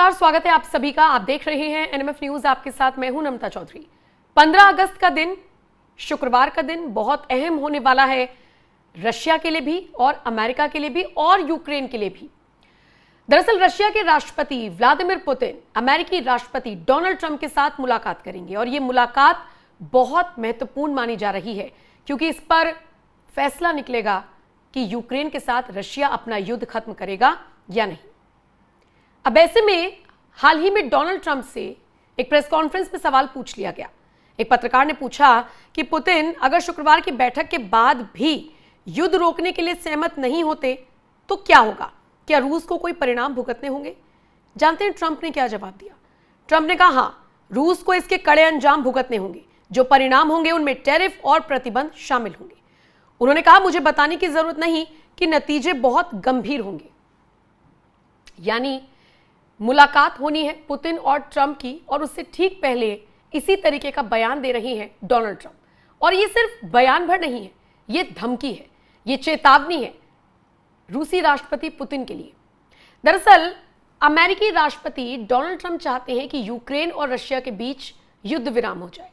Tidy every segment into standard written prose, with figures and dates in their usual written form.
नमस्कार, स्वागत है आप सभी का। आप देख रहे हैं एनएमएफ न्यूज, आपके साथ मैं हूं नमता चौधरी। 15 अगस्त का दिन, शुक्रवार का दिन बहुत अहम होने वाला है रशिया के लिए भी और अमेरिका के लिए भी और यूक्रेन के लिए भी। दरअसल रशिया के राष्ट्रपति व्लादिमीर पुतिन अमेरिकी राष्ट्रपति डोनाल्ड ट्रंप के साथ मुलाकात करेंगे और ये मुलाकात बहुत महत्वपूर्ण मानी जा रही है क्योंकि इस पर फैसला निकलेगा कि यूक्रेन के साथ रशिया अपना युद्ध खत्म करेगा या नहीं। अब ऐसे में हाल ही में डोनाल्ड ट्रंप से एक प्रेस कॉन्फ्रेंस में सवाल पूछ लिया गया। एक पत्रकार ने पूछा कि पुतिन अगर शुक्रवार की बैठक के बाद भी युद्ध रोकने के लिए सहमत नहीं होते तो क्या होगा, क्या रूस को कोई परिणाम भुगतने होंगे? जानते हैं ट्रंप ने क्या जवाब दिया। ट्रंप ने कहा हाँ, रूस को इसके कड़े अंजाम भुगतने होंगे। जो परिणाम होंगे उनमें टैरिफ और प्रतिबंध शामिल होंगे। उन्होंने कहा मुझे बताने की जरूरत नहीं कि नतीजे बहुत गंभीर होंगे। यानी मुलाकात होनी है पुतिन और ट्रंप की और उससे ठीक पहले इसी तरीके का बयान दे रही हैं डोनाल्ड ट्रंप। और ये सिर्फ बयान भर नहीं है, ये धमकी है, ये चेतावनी है रूसी राष्ट्रपति पुतिन के लिए। दरअसल अमेरिकी राष्ट्रपति डोनाल्ड ट्रंप चाहते हैं कि यूक्रेन और रशिया के बीच युद्ध विराम हो जाए।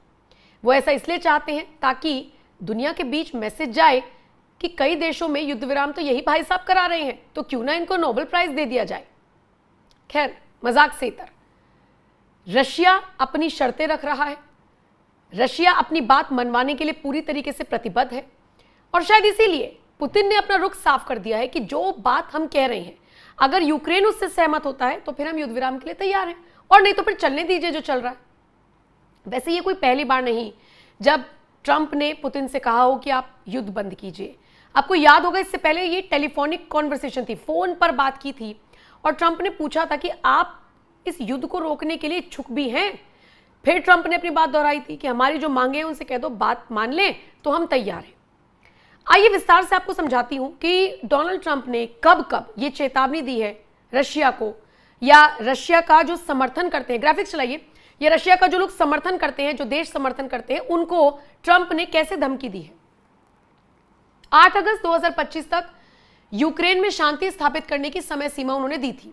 वो ऐसा इसलिए चाहते हैं ताकि दुनिया के बीच मैसेज जाए कि कई देशों में युद्ध विराम तो यही भाई साहब करा रहे हैं, तो क्यों ना इनको नोबेल प्राइज दे दिया जाए। खैर, मजाक से इतर, रशिया अपनी शर्तें रख रहा है। रशिया अपनी बात मनवाने के लिए पूरी तरीके से प्रतिबद्ध है और शायद इसीलिए पुतिन ने अपना रुख साफ कर दिया है कि जो बात हम कह रहे हैं, अगर यूक्रेन उससे सहमत होता है तो फिर हम युद्ध विराम के लिए तैयार हैं, और नहीं तो फिर चलने दीजिए जो चल रहा है। वैसे ये कोई पहली बार नहीं जब ट्रंप ने पुतिन से कहा हो कि आप युद्ध बंद कीजिए। आपको याद होगा इससे पहले ये टेलीफोनिक कॉन्वर्सेशन थी, फोन पर बात की थी और ट्रंप ने पूछा था कि आप इस युद्ध को रोकने के लिए इच्छुक भी हैं। फिर ट्रंप ने अपनी बात दोहराई थी कि हमारी जो मांगे हैं उनसे कह दो बात मान लें तो हम तैयार हैं। आइए विस्तार से आपको समझाती हूं कि डोनाल्ड ट्रंप ने कब कब ये चेतावनी दी है रशिया को, या रशिया का जो समर्थन करते हैं, ग्राफिक्स चलाइए, ये रशिया का जो लोग समर्थन करते हैं, जो देश समर्थन करते हैं, उनको ट्रंप ने कैसे धमकी दी है। 8 अगस्त 2025 तक यूक्रेन में शांति स्थापित करने की समय सीमा उन्होंने दी थी,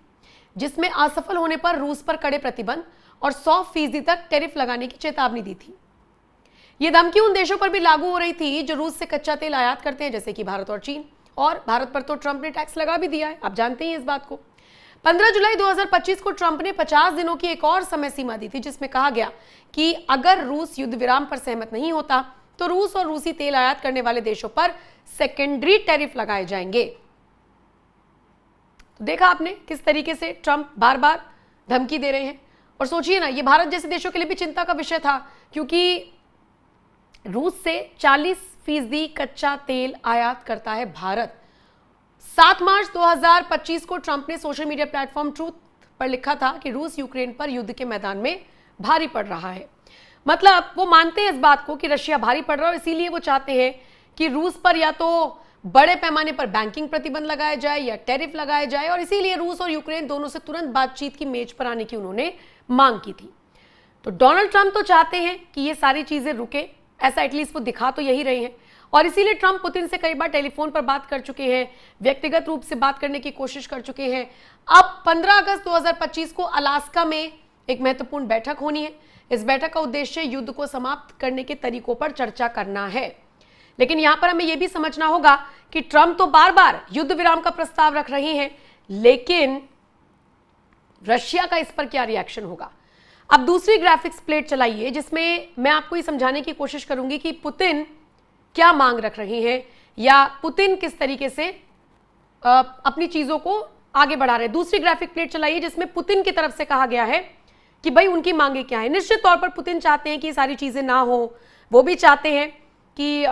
जिसमें असफल होने पर रूस पर कड़े प्रतिबंध और 100% तक टैरिफ लगाने की चेतावनी दी थी। यह धमकी उन देशों पर भी लागू हो रही थी जो रूस से कच्चा तेल आयात करते हैं, जैसे कि भारत और चीन। और भारत पर तो ट्रंप ने टैक्स लगा भी दिया है, आप जानते हैं इस बात को। 15 जुलाई 2025 को ट्रंप ने 50 दिनों की एक और समय सीमा दी थी, जिसमें कहा गया कि अगर रूस युद्ध विराम पर सहमत नहीं होता तो रूस और रूसी तेल आयात करने वाले देशों पर सेकेंडरी टैरिफ लगाए जाएंगे। तो देखा आपने किस तरीके से ट्रंप बार बार धमकी दे रहे हैं। और सोचिए ना, ये भारत जैसे देशों के लिए भी चिंता का विषय था क्योंकि रूस से 40% कच्चा तेल आयात करता है भारत। 7 मार्च 2025 को ट्रंप ने सोशल मीडिया प्लेटफॉर्म ट्रूथ पर लिखा था कि रूस यूक्रेन पर युद्ध के मैदान में भारी पड़ रहा है। मतलब वो मानते हैं इस बात को कि रशिया भारी पड़ रहा है और इसीलिए वो चाहते हैं कि रूस पर या तो बड़े पैमाने पर बैंकिंग प्रतिबंध लगाया जाए या टैरिफ लगाया जाए, और इसीलिए रूस और यूक्रेन दोनों से तुरंत बातचीत की मेज पर आने की उन्होंने मांग की थी। तो डोनाल्ड ट्रंप तो चाहते हैं कि ये सारी चीजें रुके, ऐसा एटलीस्ट वो दिखा तो यही रहे हैं, और इसीलिए ट्रंप पुतिन से कई बार टेलीफोन पर बात कर चुके हैं, व्यक्तिगत रूप से बात करने की कोशिश कर चुके हैं। अब 15 अगस्त 2025 को अलास्का में एक महत्वपूर्ण बैठक होनी है। इस बैठक का उद्देश्य युद्ध को समाप्त करने के तरीकों पर चर्चा करना है। लेकिन यहां पर हमें यह भी समझना होगा कि ट्रंप तो बार बार युद्ध विराम का प्रस्ताव रख रहे हैं, लेकिन रशिया का इस पर क्या रिएक्शन होगा। अब दूसरी ग्राफिक्स प्लेट चलाइए, जिसमें मैं आपको ये समझाने की कोशिश करूंगी कि पुतिन क्या मांग रख रहे हैं या पुतिन किस तरीके से अपनी चीजों को आगे बढ़ा रहे हैं। दूसरी ग्राफिक प्लेट चलाइए, जिसमें पुतिन की तरफ से कहा गया है कि भाई उनकी मांगे क्या है। निश्चित तौर पर पुतिन चाहते हैं कि सारी चीजें ना हो, वो भी चाहते हैं कि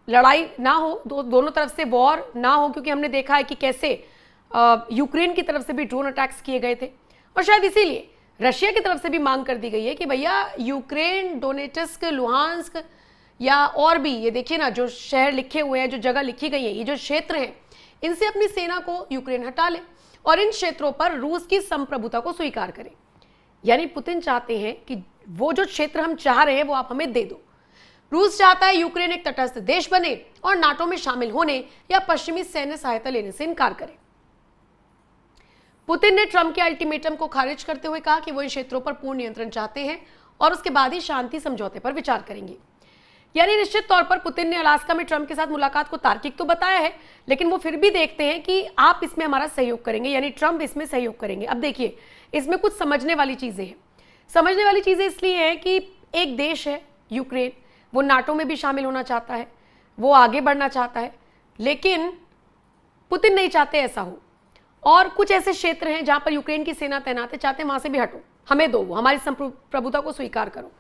लड़ाई ना हो, दोनों तरफ से वॉर ना हो, क्योंकि हमने देखा है कि कैसे यूक्रेन की तरफ से भी ड्रोन अटैक्स किए गए थे। और शायद इसीलिए रशिया की तरफ से भी मांग कर दी गई है कि भैया यूक्रेन, डोनेट्स्क, लुहांस्क या और भी, ये देखिए ना जो शहर लिखे हुए हैं, जो जगह लिखी गई है, ये जो क्षेत्र हैं, इनसे अपनी सेना को यूक्रेन हटा ले और इन क्षेत्रों पर रूस की संप्रभुता को स्वीकार करे। यानी पुतिन चाहते हैं कि वो जो क्षेत्र हम चाह रहे हैं वो आप हमें दे दो। रूस चाहता है यूक्रेन एक तटस्थ देश बने और नाटो में शामिल होने या पश्चिमी सैन्य सहायता लेने से इनकार करे। पुतिन ने ट्रंप के अल्टीमेटम को खारिज करते हुए कहा कि वो इन क्षेत्रों पर पूर्ण नियंत्रण चाहते हैं और उसके बाद ही शांति समझौते पर विचार करेंगे। यानी निश्चित तौर पर पुतिन ने अलास्का में ट्रंप के साथ मुलाकात को तार्किक तो बताया है, लेकिन वो फिर भी देखते हैं कि आप इसमें हमारा सहयोग करेंगे, यानी ट्रंप इसमें सहयोग करेंगे। अब देखिए, इसमें कुछ समझने वाली चीजें हैं। समझने वाली चीजें इसलिए हैं कि एक देश है यूक्रेन, वो नाटो में भी शामिल होना चाहता है, वो आगे बढ़ना चाहता है, लेकिन पुतिन नहीं चाहते ऐसा हो। और कुछ ऐसे क्षेत्र हैं जहां पर यूक्रेन की सेना तैनात है, चाहते हैं वहां से भी हटो, हमें दो, हमारी संप्रभुता को स्वीकार करो।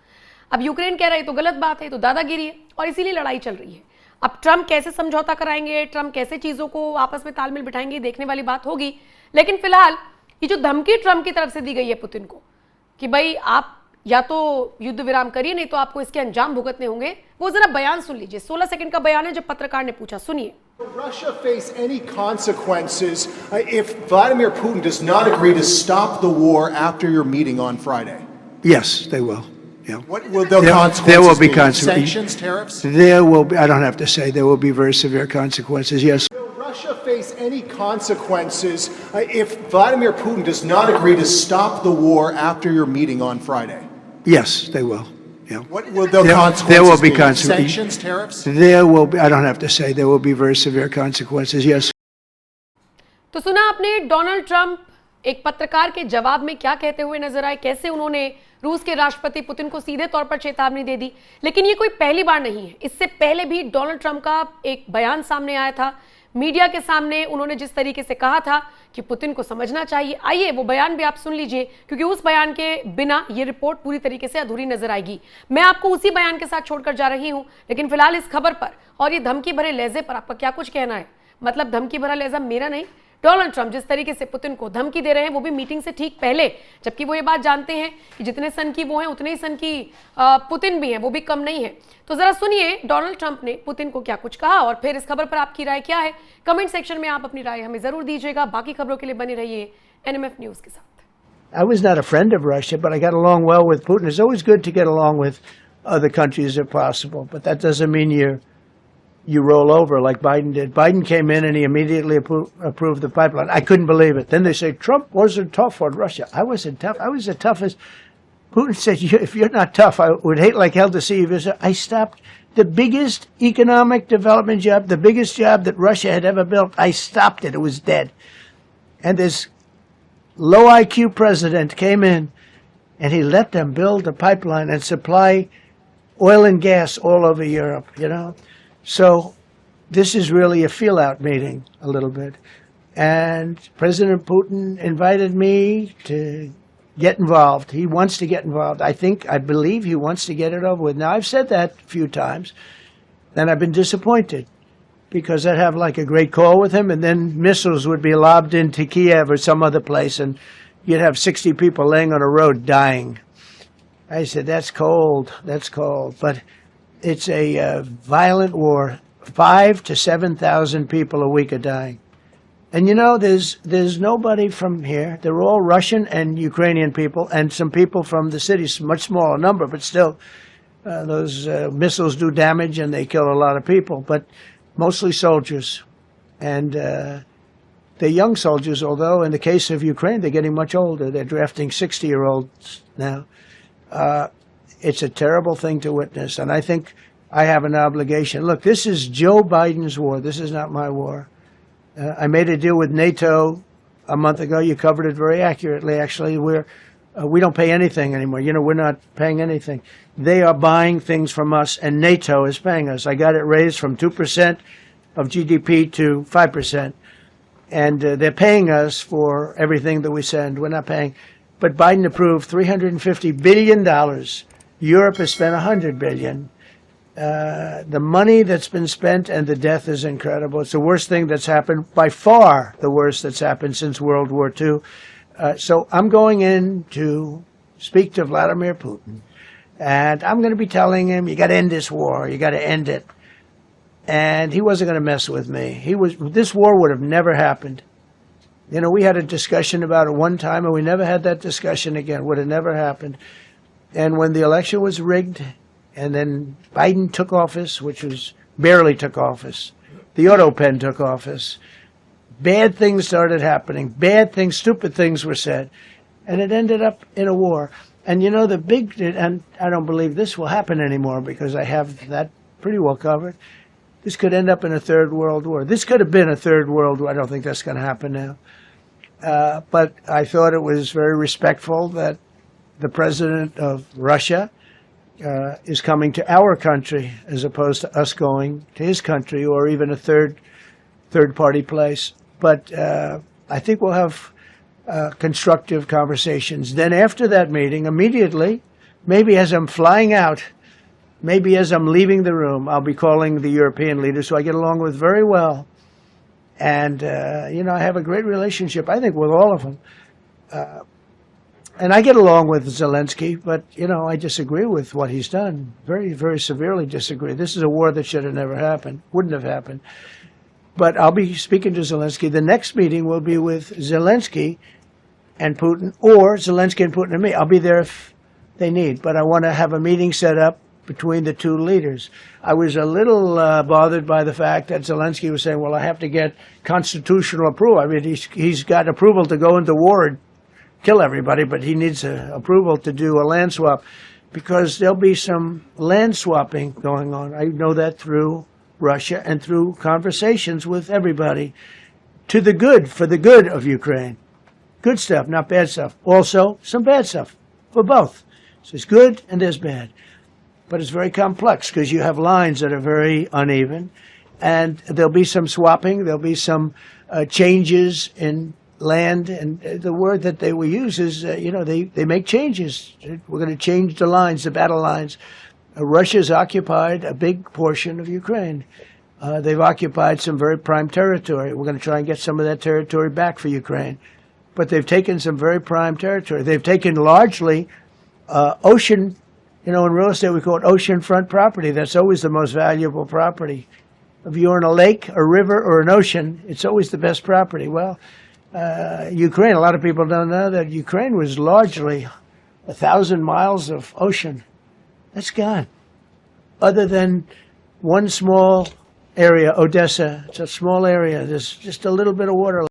अब यूक्रेन कह रहा है तो गलत बात है, तो दादागिरी है, और इसीलिए लड़ाई चल रही है। अब ट्रंप कैसे समझौता कराएंगे, ट्रंप कैसे चीजों को आपस में तालमेल बिठाएंगे, देखने वाली बात होगी। लेकिन फिलहाल ये जो धमकी ट्रंप की तरफ से दी गई है पुतिन को कि भाई आप या तो युद्ध विराम करिए, नहीं तो आपको इसके अंजाम भुगतने होंगे, वो जरा बयान सुन लीजिए। 16 सेकंड का बयान है जो पत्रकार ने पूछा, सुनिए। Russia face any consequences if Vladimir Putin does not agree to stop the war after your meeting on Friday? Yes, they will. Yeah. What will the consequences there will be be? Sanctions, tariffs? There will be, I don't have to say, there will be very severe consequences, yes. Will Russia face any consequences if Vladimir Putin does not agree to stop the war after your meeting on Friday? Yes, they will. Yeah. What will the consequences there will be be? Sanctions, tariffs? There will be, I don't have to say, there will be very severe consequences, yes. तो सुना आपने Donald Trump एक पत्रकार के जवाब में क्या कहते हुए नजर आए, कैसे उन्होंने रूस के राष्ट्रपति पुतिन को सीधे तौर पर चेतावनी दे दी। लेकिन ये कोई पहली बार नहीं है, इससे पहले भी डोनाल्ड ट्रंप का एक बयान सामने आया था मीडिया के सामने। उन्होंने जिस तरीके से कहा था कि पुतिन को समझना चाहिए, आइए वो बयान भी आप सुन लीजिए, क्योंकि उस बयान के बिना ये रिपोर्ट पूरी तरीके से अधूरी नजर आएगी। मैं आपको उसी बयान के साथ छोड़कर जा रही हूं, लेकिन फिलहाल इस खबर पर और ये धमकी भरे लहजे पर आपका क्या कुछ कहना है? मतलब धमकी भरा लहजा मेरा नहीं, डोनाल्ड ट्रंप जिस तरीके से पुतिन को धमकी दे रहे हैं, वो भी मीटिंग से ठीक पहले, जबकि वो ये बात जानते हैं कि जितने सन की वो हैं उतने ही सन की पुतिन भी हैं, वो भी कम नहीं है। तो जरा सुनिए डोनाल्ड ट्रंप ने पुतिन को क्या कुछ कहा, और फिर इस खबर पर आपकी राय क्या है? कमेंट सेक्शन में आप अपनी राय हमें जरूर दीजिएगा। बाकी खबरों के लिए बने रहिए एनएमएफ न्यूज के साथ। I was not a friend of Russia, but I got along well with Putin. It's always good to get along with other countries if possible, but that doesn't mean you roll over like Biden did. Biden came in and he immediately approved the pipeline. I couldn't believe it. Then they say Trump wasn't tough on Russia. I wasn't tough. I was the toughest. Putin said, if you're not tough, I would hate like hell to see you visit. I stopped the biggest economic development job, the biggest job that Russia had ever built. I stopped it. It was dead. And this low IQ president came in and he let them build a pipeline and supply oil and gas all over Europe, you know. So this is really a feel-out meeting a little bit. And President Putin invited me to get involved. He wants to get involved. I believe he wants to get it over with. Now, I've said that a few times, and I've been disappointed because I'd have like a great call with him, and then missiles would be lobbed into Kiev or some other place, and you'd have 60 people laying on a road dying. I said, that's cold. That's cold. But it's a violent war. 5,000 to 7,000 people a week are dying. And you know, there's nobody from here. They're all Russian and Ukrainian people, and some people from the cities, much smaller number, but still, those missiles do damage and they kill a lot of people, but mostly soldiers. And they're young soldiers, although in the case of Ukraine, they're getting much older. They're drafting 60-year-olds now. It's a terrible thing to witness, and I think I have an obligation. Look, this is Joe Biden's war. This is not my war. I made a deal with NATO a month ago. You covered it very accurately, actually. We don't pay anything anymore. You know, we're not paying anything. They are buying things from us, and NATO is paying us. I got it raised from 2% of GDP to 5%. And they're paying us for everything that we send. We're not paying. But Biden approved $350 billion. Europe has spent $100 billion. The money that's been spent and the death is incredible. It's the worst thing that's happened, by far the worst that's happened since World War II. So I'm going in to speak to Vladimir Putin, and I'm going to be telling him, you got to end this war. You got to end it. And he wasn't going to mess with me. This war would have never happened. You know, we had a discussion about it one time, and we never had that discussion again. Would have never happened. And when the election was rigged, and then Biden took office, which was barely took office, the auto pen took office, Bad things started happening. Bad things, stupid things were said. And it ended up in a war. And you know, and I don't believe this will happen anymore because I have that pretty well covered. This could end up in a third world war. This could have been a third world war. I don't think that's going to happen now. But I thought it was very respectful that the president of Russia is coming to our country as opposed to us going to his country or even a third-party place. But I think we'll have constructive conversations. Then after that meeting, immediately, maybe as I'm flying out, maybe as I'm leaving the room, I'll be calling the European leaders who I get along with very well. And, you know, I have a great relationship, I think, with all of them. And I get along with Zelensky, but, you know, I disagree with what he's done. Very, very severely disagree. This is a war that should have never happened, wouldn't have happened. But I'll be speaking to Zelensky. The next meeting will be with Zelensky and Putin, or Zelensky and Putin and me. I'll be there if they need. But I want to have a meeting set up between the two leaders. I was a little bothered by the fact that Zelensky was saying, well, I have to get constitutional approval. I mean, he's got approval to go into war and kill everybody, but he needs approval to do a land swap because there'll be some land swapping going on. I know that through Russia and through conversations with everybody to the good, for the good of Ukraine. Good stuff, not bad stuff. Also, some bad stuff for both. So there's good and there's bad. But it's very complex because you have lines that are very uneven, and there'll be some swapping, there'll be some changes in land, and the word that they will use is, you know, they make changes. We're going to change the lines, the battle lines. Russia's occupied a big portion of Ukraine. They've occupied some very prime territory. We're going to try and get some of that territory back for Ukraine. But they've taken some very prime territory. They've taken largely ocean. You know, in real estate, we call it oceanfront property. That's always the most valuable property. If you're in a lake, a river, or an ocean, it's always the best property. Well, Ukraine, a lot of people don't know that Ukraine was largely 1,000 miles of ocean. That's gone. Other than one small area, Odessa, it's a small area. There's just a little bit of water